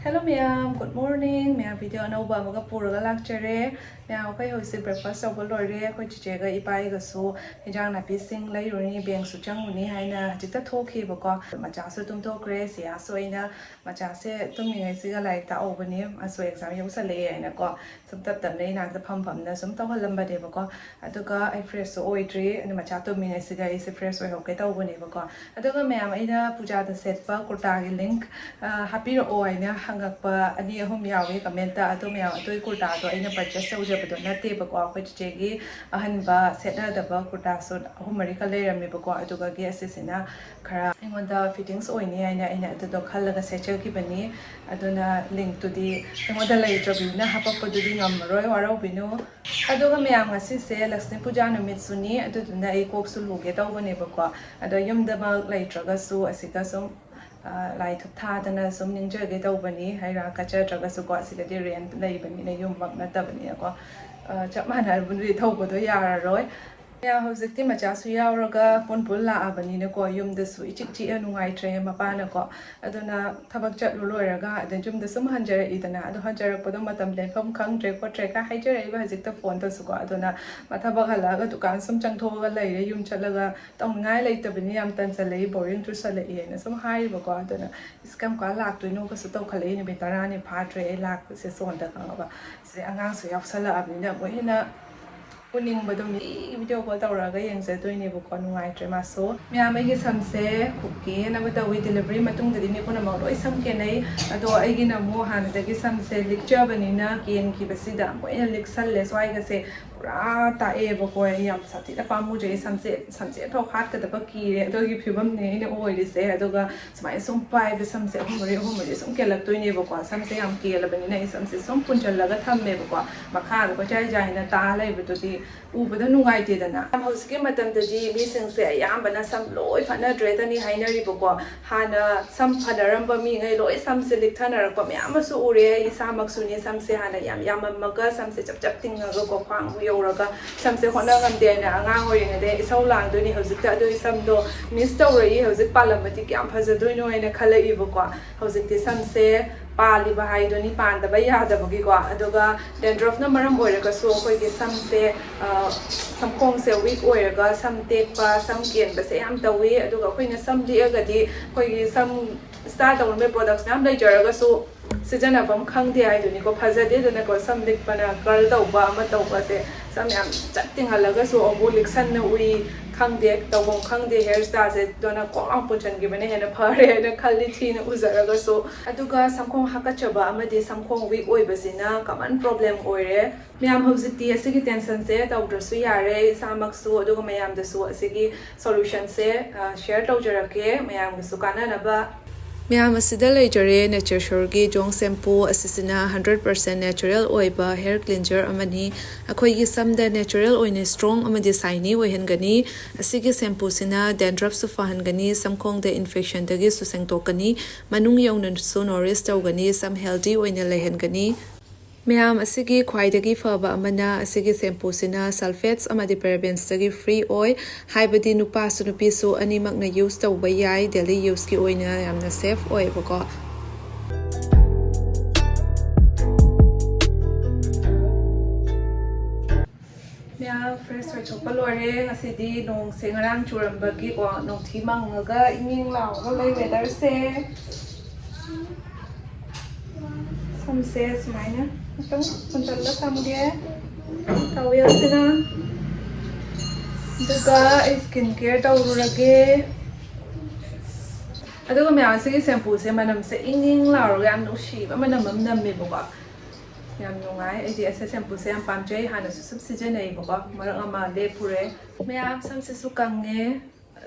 Hello ma'am, good morning. Ma'am video anauba amaga puraga lakchere. Ma'am akai hoise breakfast tawba loire akai chichega ipai ga su hinjang napi sing lairuni beng su changuni haina hajita thoki bako macha su tum thokre sia so ina macha se tummi ngai siga lai ta obani aso exam yusale aina ko sum tap tam nei nak ta pham na sum taw halamba de bako aduga ai fresh so oitri ani macha tummi ngai siga is fresh oi hokai taw bani bako aduga ma'am ina puja da set pa kurta gi link happy ro aina hangakpa ani ahum yawi comment ta atu ma'am atoi kurta to aina purchase tawjabado nate bako akhoi chegi ahanba setna da ba kurta so ahum mari ka leirami bako aduga gi asisina khara ingonda fittings oini aina ina atu khallaga secha ki bani aduna link to di ingonda leitrabi na hapakpa du di ngamroi warau binu aduga ma'am asise lakshmi puja numit suni aduna ai kok su luge tawbane bako ado yumda ba leitraga su asika sum lai thup tha dana sum ninjage tawbani haira kacha traga su ko asika di rent leibani na yum bak na tabani ko chap mana bunri thawbado yara roi ya hojikti macha su yauraga ponpul la abani na ko yum da su ichik chi anungai tre mapana ko aduna thabak chat loiraga adan jum da sum hanjara idana adu hanjara podom matam lenfam khngde ko tre ka haijara iba hojikta phone ta su ko aduna mathabak halaga dukan sum changthoga leire yum chalaga tawngai leitabani yam tan chalei boring tu salai ena sum hai ba ko aduna iskam ka lak tu no ka su taw khalei ni betara ni phatre lak se son da ka ba se angang su yaksala abni na mo hina puning badum video ko tawraga yengse toine bu ko nuai tre ma so mya gi samse khukki na ba tawi delivery matung da ni ko na ma roi sam ke nei ado ai gi na mo han da gi samse lecture bani na ken ki basida ko en leksal le swai ga se pura ta e bo ko yam sati da pa mu je samse tho khat ka da ba ki re ado gi phibam ne ne oi ri se ado ga smai sum pai be samse humari sum ke lak toine bu ko samse yam ke la bani na samse sum pun chal la ga tham me bu ko makha ko jai jai na ta lai bu to di ubada nungai te dana am hosike matam da ji mi sing se ayam bana sam loi phana dre ta ni hainari boko hana sam phadaram ba mi ngai loi sam se lik thana rak pa me am su ure isa mak su ni sam se hana yam maga sam se chap ting ga ko phang mu yoraga sam se hona ngam de na anga hoi ne de isau lang do ni hosik ta do sam do miss to ri hosik palamati kyam phaja do no ene khala i boko hosik te sam se pali ba hai do ni pan da ba ya da bogi ko adoga dandruff na maram oiraga so koi ge sam se samkhong se week oiraga sam tek pa sam ken ba se am tawi aduga koi na sam di aga di koi ge sam start on me products nam dai jaraga so sijana bam khngde ai do ni ko phaja de na ko sam lik pana kal tau ba ma tau ba se sam yam chatting halaga so obu liksan na ui khngde tawbom khngde hairstyle se dona ko ang puchan gi bane hena phare na khalli thina uzaraga so aduga samkhong hakachaba amadi samkhong week oi basina common problem oire myam hojiti asigi tension se tawdra su yare samak su aduga mayam da su asigi solution se share tawjarake mayam su kana na ba Ma'am asida leijare nature shorgi Jonk shampoo asisina 100% natural oiba hair cleanser amani akhoi gi samda natural oine strong amadi shiny oihengani asigi shampoo sina dandruff su fahangani samkhong da infection dagi su sengtokani manung yaunan su nourish tawgani sam healthy oine lehengani Ma'am asigi khwaidagi faba amana asigi shampoo sina sulfates amadi parabens dagi free oil haibadi nupa su nupi su animak na use tawba yai daily use ki oina yamna safe oil bako Ma'am fresh oil chopa lore ngasidi nong se ngarang churambagi ko nong thimangaga iming law ga lai weather se samse smaina Então, controle da família, tawil sina, daga skincare tawurage, aduga may asigi shampoo se manam se inging lar yam no shi, manam nam me boga, yam nungai, edi asa shampoo se yam pamjay hana su subsidian ay boga, marang ama le pure, may am samse sukange,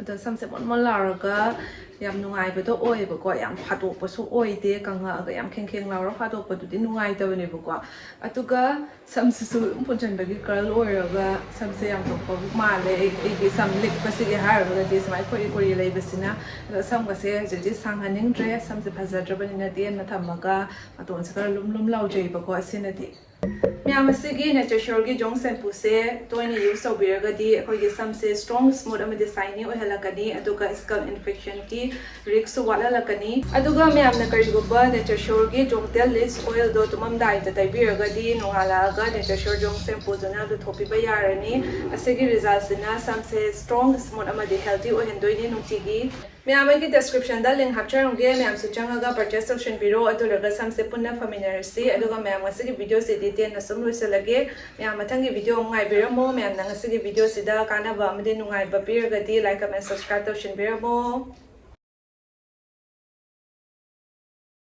da samse mon laraga. Yam nungai ba to oi ba ko yam phato pa su oi de kanga ga yam kheng laura phato pa du di nungai ta ne ba ko atuga samsu su punjan ba gi girl oi ga samse yam to ko ma le e gi sam lik pa si ge har ga di samai kori le ba sina sam ga se je sang haning dress samse phaza dra ba ni na de na thamaga aton se ka lum lau jai ba ko asina di ma'am की Nature Sure की Jonk shampoo से तोयने use तौबीरगदी अखोइगे समसे strong smooth अमदि shiny ओइहलकनी अदुगा स्कल इन्फेक्शन की रिस्क वालहलकनी अदुगा मैम न करिगुबा नेचर श्योर की जोंक तेल लिस ऑयल दो तुममदाइ द तैबीरगदी नोंगालागा नेचर श्योर जोंक शैम्पू जना दु थोपिबा यारनी असेगी रिजल्ट सिना समसे स्ट्रॉन्ग स्मूथ अमदि हेल्दी ओइहंदोइनी नुंतिगी मैम की डिस्क्रिप्शन दा लिंक हापचरंगे मैम से चंगागा परचेस तौशन बिरो अदुलगा समसे पुन्ना फमिनरसी अदुगा मैम असेगी वीडियो से डिटेल न सम लोइसलगे मैम मथंगी वीडियो ngai मैम नंगसिगी वीडियो सिदा कानाबा अमदि नुंगाइबा पिरगदी लाइक कमेंट सब्सक्राइब तौशन बिरमो